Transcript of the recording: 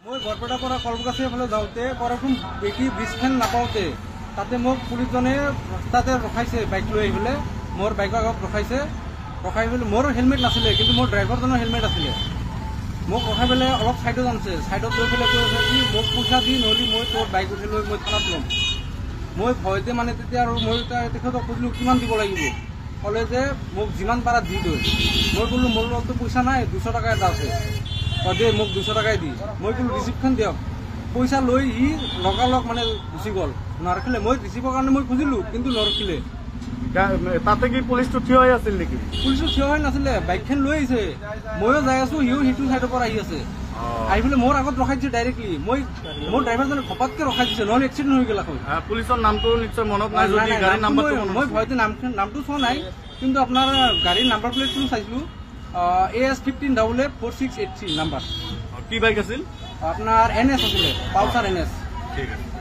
মই বৰপেটাৰ পৰা কলগাছিৰ ফালে যাওঁতে বৰষুণ দেখি ব্ৰিজখন নাপাওঁতে তাতে মোক পুলিচজনে ৰাস্তাতে ৰখাইছে, বাইক লৈ আহি পেলাই মোৰ বাইকৰ আগত ৰখাই পেলাই মোৰ হেলমেট নাছিলে, কিন্তু মোৰ ড্ৰাইভাৰজনৰ হেলমেট আছিলে। মোক ৰখাই পেলাই অলপ ছাইডত আনিছে, ছাইডত লৈ পেলাই কৈ আছে কি মোক পইচা দি নহ'লে মই তোৰ বাইক উঠি লৈ মই থানাত ল'ম। মই ভয়তে মানে তেতিয়া আৰু মই তেখেতক সুধিলোঁ কিমান দিব লাগিব, ক'লে যে মোক যিমান পাৰা দি লৈ। মই ক'লোঁ মোৰ লগততো পইচা নাই, 200 টকা এটা আছে, দে মোক 200 টকাই দি। মই ক'লোঁ ৰিচিপ্টখন দিয়ক, পইচা লৈ সি লগালগ মানে গুচি গ'ল, নাৰখিলে। মই ৰিচিপ্টৰ কাৰণে মই খুজিলোঁ, কিন্তু নৰখিলে। তাতে কি পুলিচটো থিয় হৈ আছিল নেকি? পুলিচটো থিয় হৈ নাছিলে, বাইকখন লৈ আহিছে, ময়ো যাই আছোঁ, সিও সিটো ছাইডৰ পৰা আহি আছে। আহি পেলাই মোৰ আগত ৰখাই দিছে ডাইৰেক্টলি। মোৰ ড্ৰাইভাৰজনে ঘপককৈ ৰখাই দিছে, নহ'লে এক্সিডেণ্ট হৈ গ'ল। পুলিচৰ নামটো নিশ্চয় মনত নাই, যদি গাড়ীৰ নাম্বাৰটো মই ভয়তে নামটো চোৱা নাই, কিন্তু আপোনাৰ গাড়ীৰ নাম্বাৰ প্লেটটো চাইছিলোঁ, AS 15884683 নাম্বাৰ। কি বাইক আছিল? আপোনাৰ NS আছিলে, পালচাৰ NS। ঠিক আছে।